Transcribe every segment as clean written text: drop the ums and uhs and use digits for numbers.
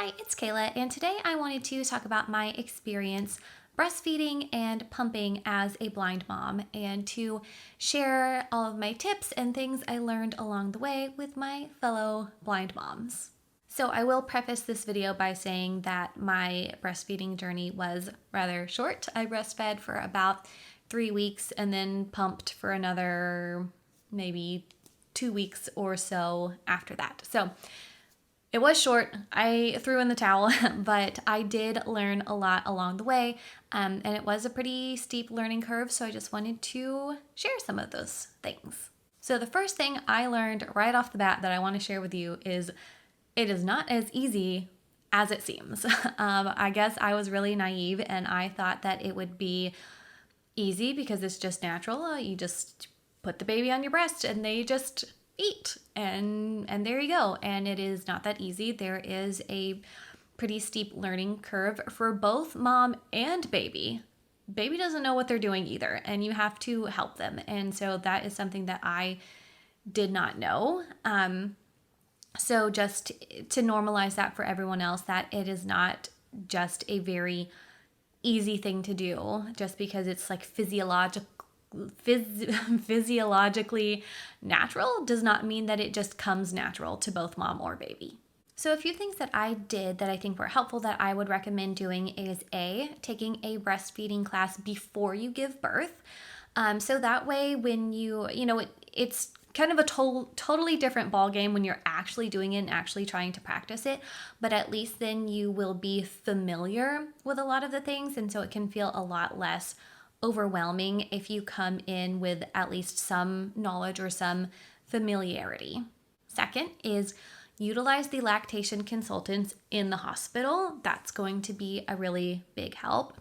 Hi, it's Kayla, and today I wanted to talk about my experience breastfeeding and pumping as a blind mom and to share all of my tips and things I learned along the way with my fellow blind moms. So, I will preface this video by saying that my breastfeeding journey was rather short. I breastfed for about 3 weeks and then pumped for another maybe 2 weeks or so after that. So, it was short. I threw in the towel, but I did learn a lot along the way, and it was a pretty steep learning curve, so I just wanted to share some of those things. So the first thing I learned right off the bat that I want to share with you is it is not as easy as it seems. I guess I was really naive, and I thought that it would be easy because it's just natural. You just put the baby on your breast, and they just eat and there you go. And it is not that easy. There is a pretty steep learning curve for both mom and baby. Baby doesn't know what they're doing either, and you have to help them. And so that is something that I did not know. So just to normalize that for everyone else, that it is not just a very easy thing to do just because it's like physiologically natural does not mean that it just comes natural to both mom or baby. So a few things that I did that I think were helpful that I would recommend doing is taking a breastfeeding class before you give birth. So that way when it's kind of a totally different ball game when you're actually doing it and actually trying to practice it, but at least then you will be familiar with a lot of the things, and so it can feel a lot less overwhelming if you come in with at least some knowledge or some familiarity. Second is utilize the lactation consultants in the hospital. That's going to be a really big help.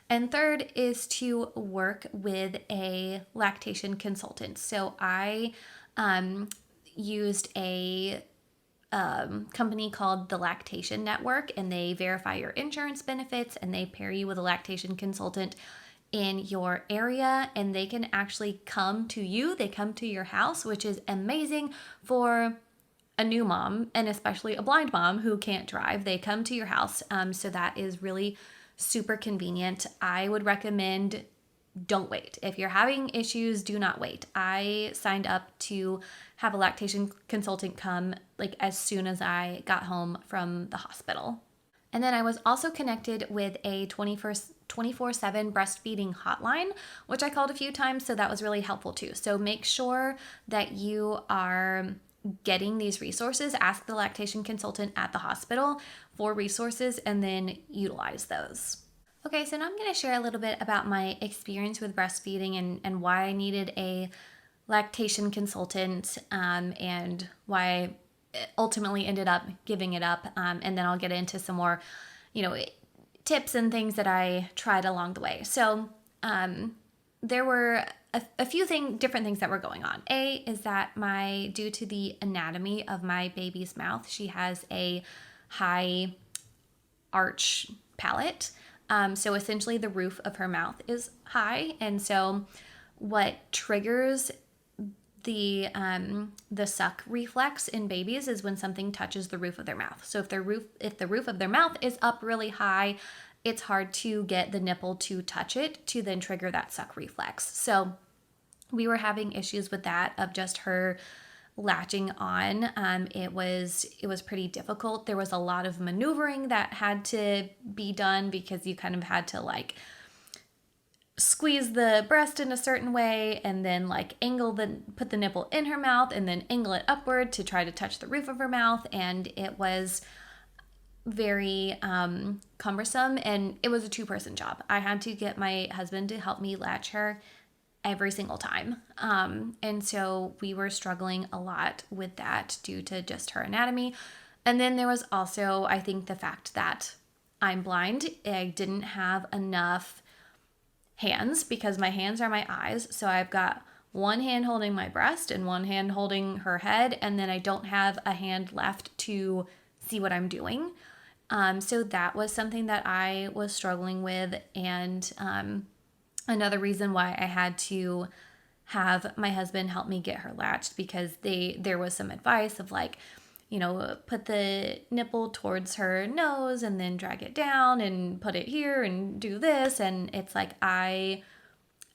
And third is to work with a lactation consultant. So I used a company called the Lactation Network, and they verify your insurance benefits and they pair you with a lactation consultant in your area, and they can actually come to you. They come to your house, which is amazing for a new mom and especially a blind mom who can't drive. They come to your house, so that is really super convenient. I would recommend don't wait. If you're having issues, do not wait. I signed up to have a lactation consultant come like as soon as I got home from the hospital. And then I was also connected with a 24/7 breastfeeding hotline, which I called a few times, so that was really helpful too. So make sure that you are getting these resources. Ask the lactation consultant at the hospital for resources and then utilize those. Okay, so now I'm going to share a little bit about my experience with breastfeeding and why I needed a lactation consultant and why I ultimately ended up giving it up, and then I'll get into some more, tips and things that I tried along the way. So there were a few different things that were going on. A is that due to the anatomy of my baby's mouth, she has a high arch palate. So essentially the roof of her mouth is high, and so what triggers the suck reflex in babies is when something touches the roof of their mouth. So if the roof of their mouth is up really high, it's hard to get the nipple to touch it to then trigger that suck reflex. So we were having issues with that of just her latching on. It was pretty difficult. There was a lot of maneuvering that had to be done because you kind of had to squeeze the breast in a certain way and then put the nipple in her mouth and then angle it upward to try to touch the roof of her mouth. And it was very cumbersome, and it was a 2-person job. I had to get my husband to help me latch her every single time. And so we were struggling a lot with that due to just her anatomy. And then there was also, I think, the fact that I'm blind. I didn't have enough hands because my hands are my eyes. So I've got one hand holding my breast and one hand holding her head, and then I don't have a hand left to see what I'm doing. So that was something that I was struggling with, and another reason why I had to have my husband help me get her latched, because there was some advice of put the nipple towards her nose and then drag it down and put it here and do this. And it's like I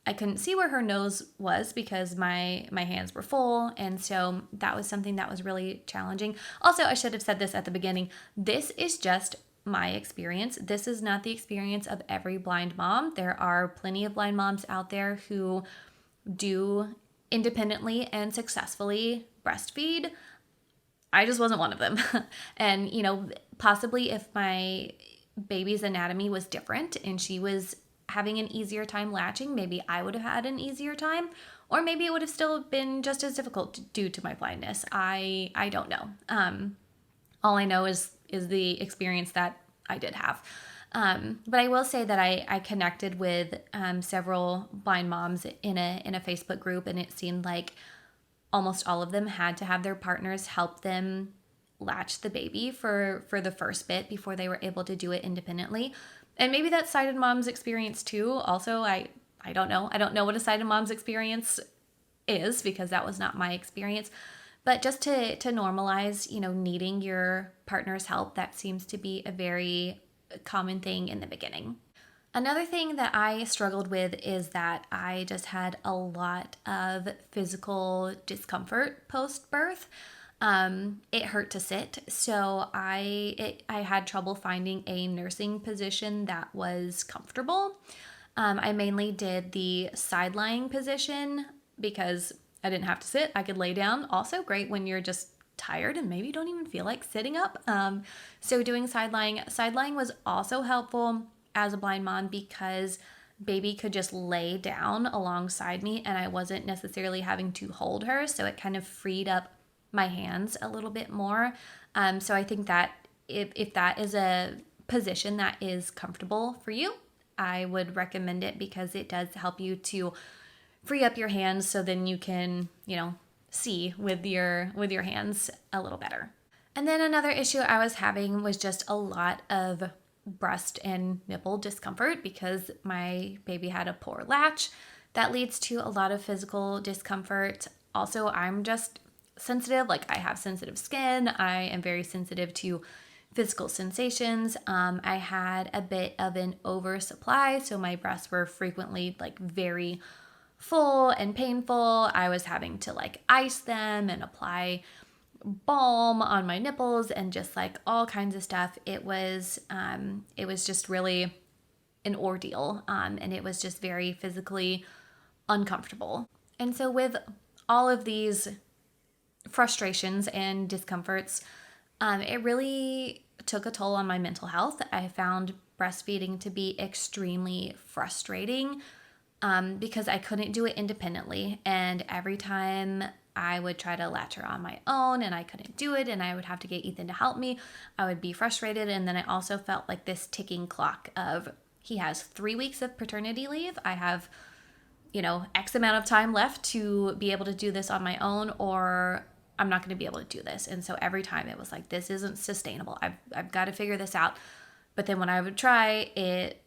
couldn't see where her nose was because my hands were full. And so that was something that was really challenging. Also, I should have said this at the beginning. This is just my experience. This is not the experience of every blind mom. There are plenty of blind moms out there who do independently and successfully breastfeed. I just wasn't one of them. And, possibly if my baby's anatomy was different and she was having an easier time latching, maybe I would have had an easier time, or maybe it would have still been just as difficult due to my blindness. I don't know. All I know is the experience that I did have. But I will say that I connected with several blind moms in a Facebook group, and it seemed like almost all of them had to have their partners help them latch the baby for the first bit before they were able to do it independently. And maybe that's sighted mom's experience too. Also, I don't know. I don't know what a sighted mom's experience is because that was not my experience. But just to normalize, needing your partner's help, that seems to be a very common thing in the beginning. Another thing that I struggled with is that I just had a lot of physical discomfort post-birth. It hurt to sit, so I had trouble finding a nursing position that was comfortable. I mainly did the side lying position because I didn't have to sit. I could lay down. Also great when you're just tired and maybe don't even feel like sitting up. So doing side lying was also helpful as a blind mom because baby could just lay down alongside me and I wasn't necessarily having to hold her. So it kind of freed up my hands a little bit more. So I think that if that is a position that is comfortable for you, I would recommend it because it does help you to free up your hands so then you can, see with your hands a little better. And then another issue I was having was just a lot of breast and nipple discomfort because my baby had a poor latch. That leads to a lot of physical discomfort. Also, I'm just sensitive. Like I have sensitive skin. I am very sensitive to physical sensations. I had a bit of an oversupply, so my breasts were frequently very full and painful. I was having to ice them and apply balm on my nipples and just all kinds of stuff. It was just really an ordeal, and it was just very physically uncomfortable. And so with all of these frustrations and discomforts, it really took a toll on my mental health. I found breastfeeding to be extremely frustrating because I couldn't do it independently. And every time I would try to latch her on my own and I couldn't do it and I would have to get Ethan to help me, I would be frustrated. And then I also felt like this ticking clock of he has 3 weeks of paternity leave. I have, X amount of time left to be able to do this on my own, or I'm not going to be able to do this. And so every time it was like, this isn't sustainable. I've got to figure this out. But then when I would try it,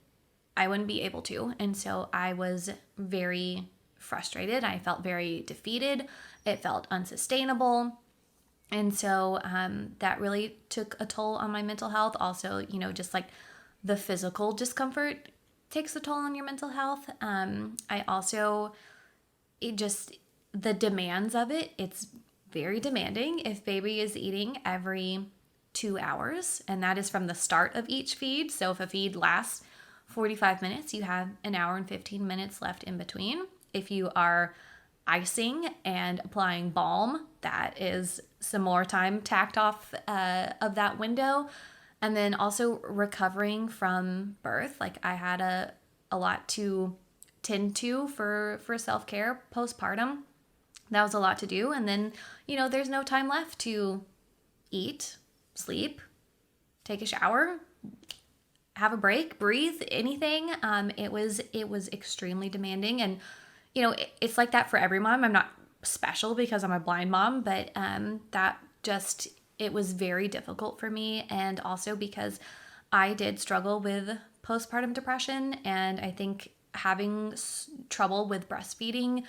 I wouldn't be able to. And so I was very frustrated. I felt very defeated. It felt unsustainable. And so that really took a toll on my mental health. Also, just the physical discomfort takes a toll on your mental health. The demands of it, it's very demanding. If baby is eating every 2 hours, and that is from the start of each feed. So if a feed lasts 45 minutes, you have an hour and 15 minutes left in between. If you are icing and applying balm, that is some more time tacked off of that window. And then also recovering from birth. I had a lot to tend to for self-care postpartum. That was a lot to do. And then, there's no time left to eat, sleep, take a shower, have a break, breathe, anything. It was extremely demanding. And, it's like that for every mom. I'm not special because I'm a blind mom, but it was very difficult for me. And also because I did struggle with postpartum depression. And I think having trouble with breastfeeding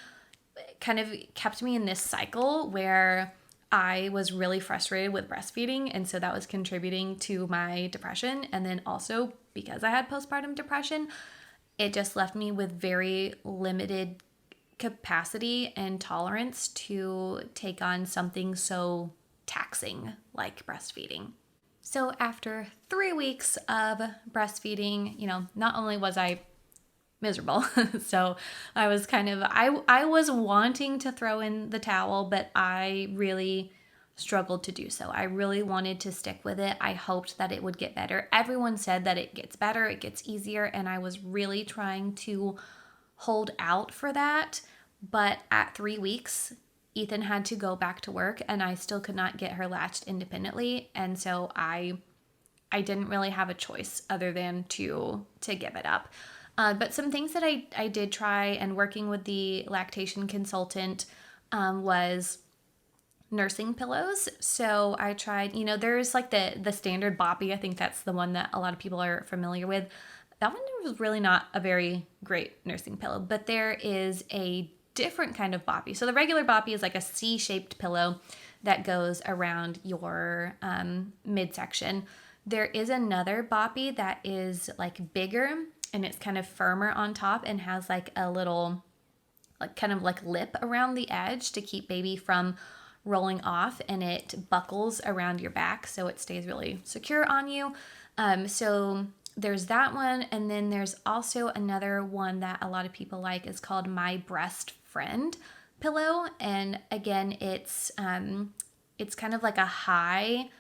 kind of kept me in this cycle where I was really frustrated with breastfeeding, and so that was contributing to my depression. And then also because I had postpartum depression, it just left me with very limited capacity and tolerance to take on something so taxing like breastfeeding. So after 3 weeks of breastfeeding, not only was I miserable, so I was I was wanting to throw in the towel, but I really struggled to do so. I really wanted to stick with it. I hoped that it would get better. Everyone said that it gets better, it gets easier, and I was really trying to hold out for that. But at 3 weeks, Ethan had to go back to work and I still could not get her latched independently. And so I didn't really have a choice other than to give it up. But some things that I did try, and working with the lactation consultant, was nursing pillows. So I tried, there's like the standard boppy. I think that's the one that a lot of people are familiar with. That one was really not a very great nursing pillow, but there is a different kind of boppy. So the regular boppy is like a C-shaped pillow that goes around your midsection. There is another boppy that is like bigger and it's kind of firmer on top and has like a little like kind of like lip around the edge to keep baby from rolling off, and it buckles around your back so it stays really secure on you. So there's that one, and then there's also another one that a lot of people like is called My Breast Friend pillow, and again it's kind of like a high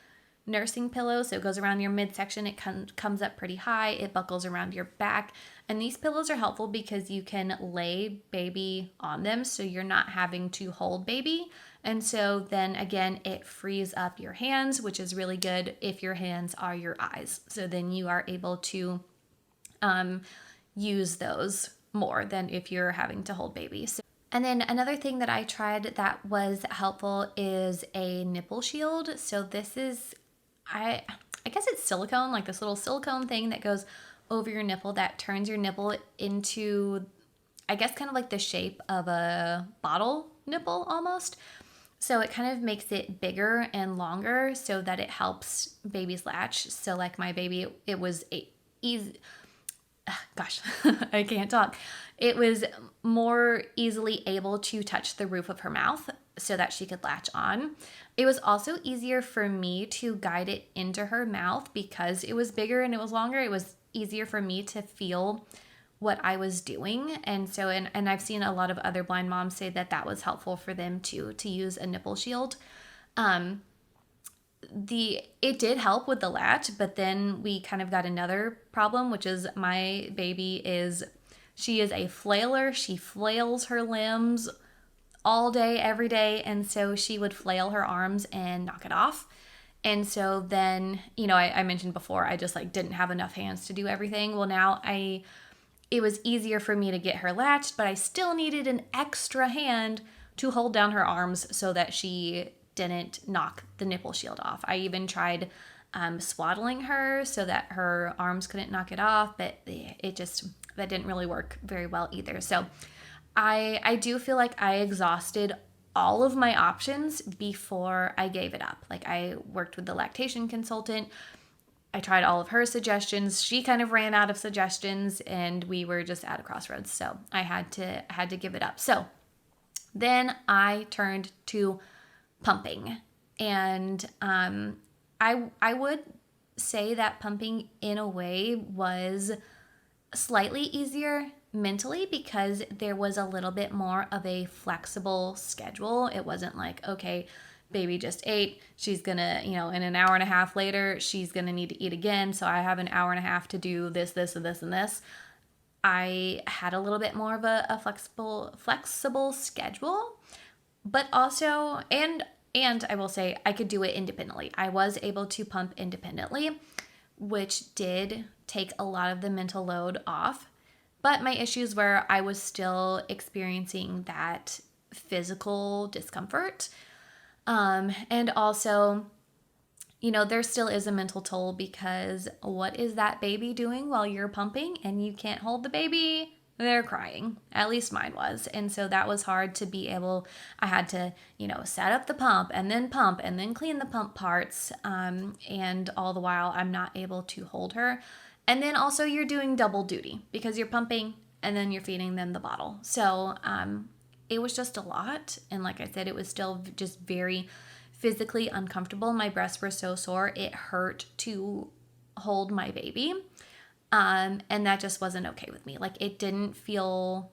nursing pillow, so it goes around your midsection, it comes up pretty high, it buckles around your back, and these pillows are helpful because you can lay baby on them so you're not having to hold baby, and so then again it frees up your hands, which is really good if your hands are your eyes, so then you are able to use those more than if you're having to hold baby. And then another thing that I tried that was helpful is a nipple shield. So this is, I guess it's silicone, like this little silicone thing that goes over your nipple that turns your nipple into, I guess, kind of like the shape of a bottle nipple almost. So it kind of makes it bigger and longer so that it helps babies latch. So like my baby, it was easy. Gosh, I can't talk. It was more easily able to touch the roof of her mouth so that she could latch on. It was also easier for me to guide it into her mouth because it was bigger and it was longer. It was easier for me to feel what I was doing. And so, and I've seen a lot of other blind moms say that that was helpful for them too, to use a nipple shield. It did help with the latch, but then we kind of got another problem, which is my baby she is a flailer. She flails her limbs all day, every day, and so she would flail her arms and knock it off. And so then, I mentioned before, I just like didn't have enough hands to do everything. Well, now it was easier for me to get her latched, but I still needed an extra hand to hold down her arms so that she didn't knock the nipple shield off. I even tried swaddling her so that her arms couldn't knock it off, but that didn't really work very well either. So I do feel like I exhausted all of my options before I gave it up. Like I worked with the lactation consultant. I tried all of her suggestions. She kind of ran out of suggestions and we were just at a crossroads. So I had to give it up. So then I turned to pumping. And I would say that pumping in a way was slightly easier mentally because there was a little bit more of a flexible schedule. It wasn't like, okay, baby just ate, she's gonna, in an hour and a half later, she's gonna need to eat again, so I have an hour and a half to do this, this, and this, and this. I had a little bit more of a flexible schedule, but also, and I will say I could do it independently. I was able to pump independently, which did take a lot of the mental load off. But my issues were I was still experiencing that physical discomfort. And also, there still is a mental toll because what is that baby doing while you're pumping and you can't hold the baby? they're crying. At least mine was. And so that was hard to be able, I had to, set up the pump and then clean the pump parts. And all the while I'm not able to hold her. And then also you're doing double duty because you're pumping and then you're feeding them the bottle. So it was just a lot. And like I said, it was still just very physically uncomfortable. My breasts were so sore. It hurt to hold my baby. And that just wasn't okay with me. Like, it didn't feel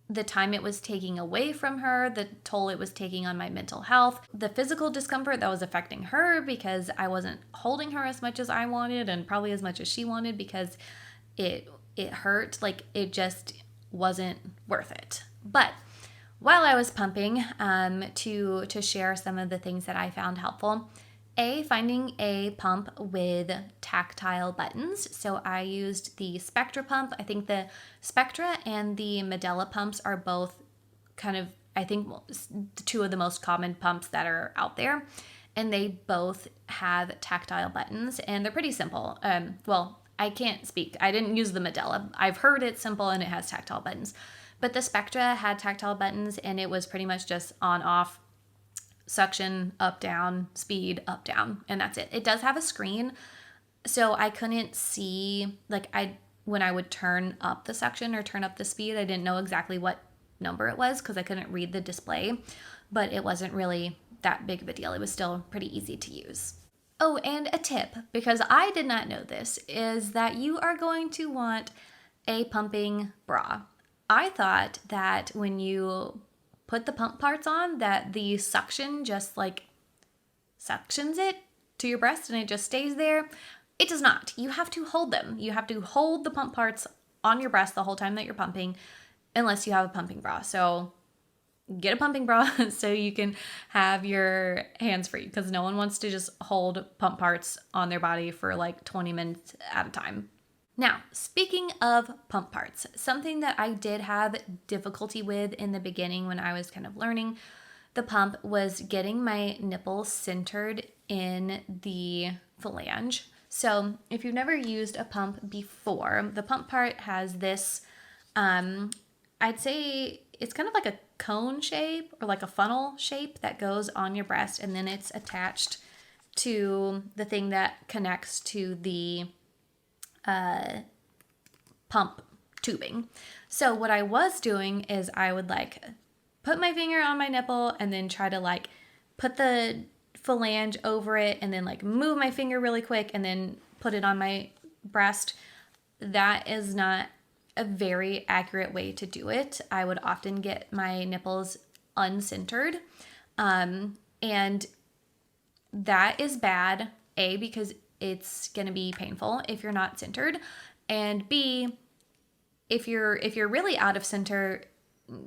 the time it was taking away from her, the toll it was taking on my mental health, the physical discomfort that was affecting her because I wasn't holding her as much as I wanted and probably as much as she wanted because it hurt. Like, it just wasn't worth it. But while I was pumping, to share some of the things that I found helpful, finding a pump with tactile buttons. So I used the Spectra pump. I think the Spectra and the Medela pumps are both kind of, I think, two of the most common pumps that are out there. And they both have tactile buttons and they're pretty simple. Well, I can't speak. I didn't use the Medela. I've heard it's simple and it has tactile buttons. But the Spectra had tactile buttons and it was pretty much just on, off, suction, up, down, speed, up, down, and that's it. It does have a screen, so I couldn't see, like, when I would turn up the suction or turn up the speed, I didn't know exactly what number it was because I couldn't read the display, but it wasn't really that big of a deal. It was still pretty easy to use. Oh, and a tip, because I did not know this, is that you are going to want a pumping bra. I thought that when you put the pump parts on, that the suction just like suctions it to your breast and it just stays there. It does not. You have to hold them. You have to hold the pump parts on your breast the whole time that you're pumping, unless you have a pumping bra. So get a pumping bra so you can have your hands free, because no one wants to just hold pump parts on their body for like 20 minutes at a time. Now, speaking of pump parts, something that I did have difficulty with in the beginning when I was kind of learning the pump was getting my nipples centered in the phalange. So if you've never used a pump before, the pump part has this, I'd say it's kind of like a cone shape or like a funnel shape that goes on your breast, and then it's attached to the thing that connects to the pump tubing. So what I was doing is I would like put my finger on my nipple and then try to like put the phalange over it and then like move my finger really quick and then put it on my breast. That is not a very accurate way to do it. I would often get my nipples uncentered. And that is bad, A, because it's going to be painful if you're not centered, and B, if you're really out of center,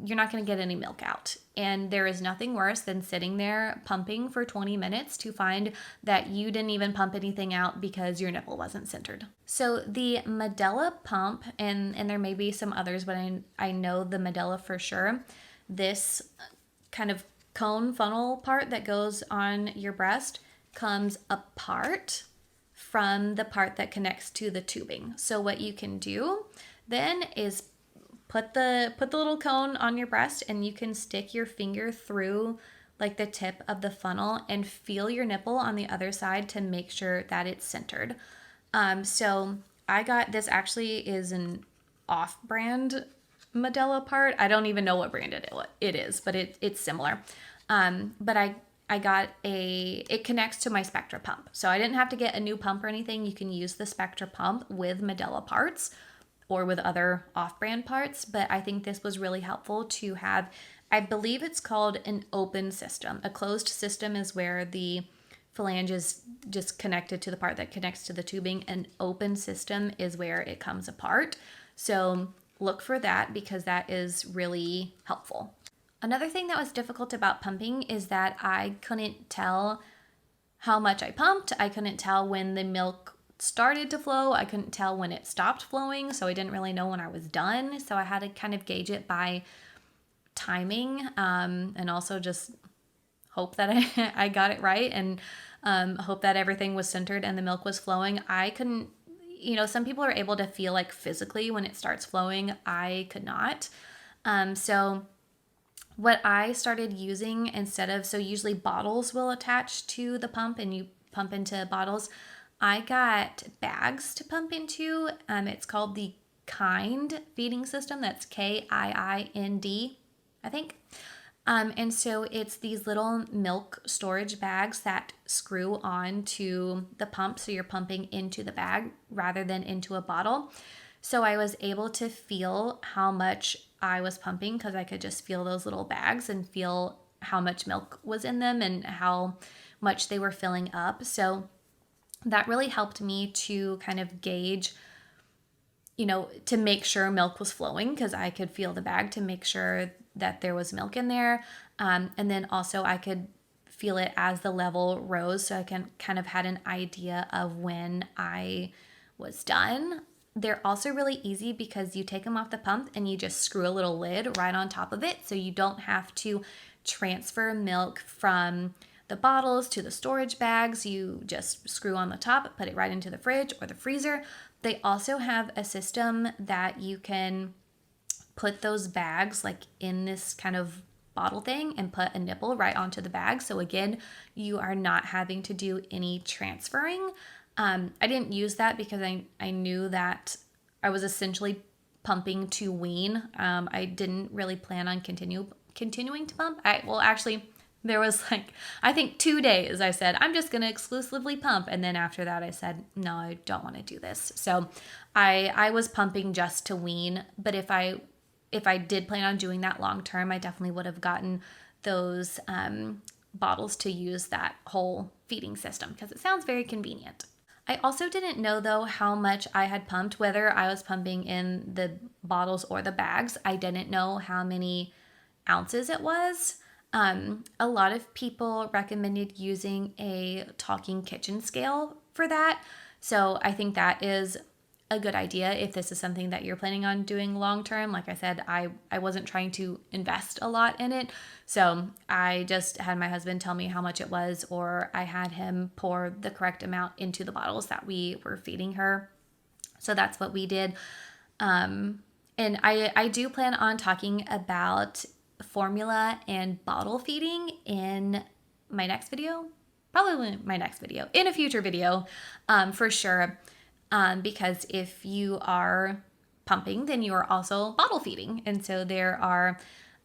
you're not going to get any milk out. And there is nothing worse than sitting there pumping for 20 minutes to find that you didn't even pump anything out because your nipple wasn't centered. So the Medela pump, and there may be some others, but I know the Medela for sure, this kind of cone funnel part that goes on your breast comes apart from the part that connects to the tubing. So what you can do then is put the little cone on your breast, and you can stick your finger through like the tip of the funnel and feel your nipple on the other side to make sure that it's centered. So I got this, actually is an off-brand Medela part. I don't even know what brand it is, but it's similar. But I got it connects to my Spectra pump. So I didn't have to get a new pump or anything. You can use the Spectra pump with Medela parts or with other off-brand parts. But I think this was really helpful to have, I believe it's called an open system. A closed system is where the phalange is just connected to the part that connects to the tubing. An open system is where it comes apart. So look for that because that is really helpful. Another thing that was difficult about pumping is that I couldn't tell how much I pumped. I couldn't tell when the milk started to flow. I couldn't tell when it stopped flowing, so I didn't really know when I was done. So I had to kind of gauge it by timing, and also just hope that I got it right, and hope that everything was centered and the milk was flowing. I couldn't, some people are able to feel like physically when it starts flowing. I could not. So what I started using instead of, so usually bottles will attach to the pump and you pump into bottles. I got bags to pump into. It's called the Kind feeding system. That's KIIND, I think. And so it's these little milk storage bags that screw on to the pump. So you're pumping into the bag rather than into a bottle. So I was able to feel how much I was pumping because I could just feel those little bags and feel how much milk was in them and how much they were filling up. So that really helped me to kind of gauge, to make sure milk was flowing because I could feel the bag to make sure that there was milk in there. And then also I could feel it as the level rose. So I kind of had an idea of when I was done. They're also really easy because you take them off the pump and you just screw a little lid right on top of it. So you don't have to transfer milk from the bottles to the storage bags. You just screw on the top, put it right into the fridge or the freezer. They also have a system that you can put those bags like in this kind of bottle thing and put a nipple right onto the bag. So again, you are not having to do any transferring. I didn't use that because I knew that I was essentially pumping to wean. I didn't really plan on continuing to pump. There was I think 2 days I said, I'm just going to exclusively pump. And then after that, I said, no, I don't want to do this. So I was pumping just to wean. But if I did plan on doing that long term, I definitely would have gotten those bottles to use that whole feeding system because it sounds very convenient. I also didn't know though how much I had pumped, whether I was pumping in the bottles or the bags. I didn't know how many ounces it was. A lot of people recommended using a talking kitchen scale for that. So I think that is a good idea if this is something that you're planning on doing long term. Like I said, I wasn't trying to invest a lot in it. So I just had my husband tell me how much it was, or I had him pour the correct amount into the bottles that we were feeding her. So that's what we did. And I do plan on talking about formula and bottle feeding in my next video, probably my next video, in a future video, for sure. Because if you are pumping, then you are also bottle feeding. And so there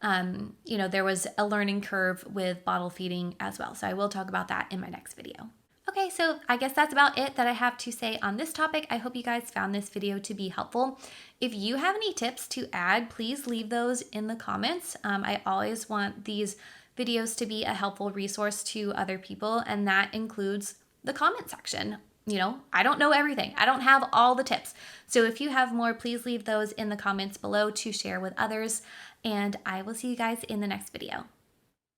was a learning curve with bottle feeding as well. So I will talk about that in my next video. Okay, so I guess that's about it that I have to say on this topic. I hope you guys found this video to be helpful. If you have any tips to add, please leave those in the comments. I always want these videos to be a helpful resource to other people, and that includes the comment section. I don't know everything. I don't have all the tips. So if you have more, please leave those in the comments below to share with others. And I will see you guys in the next video.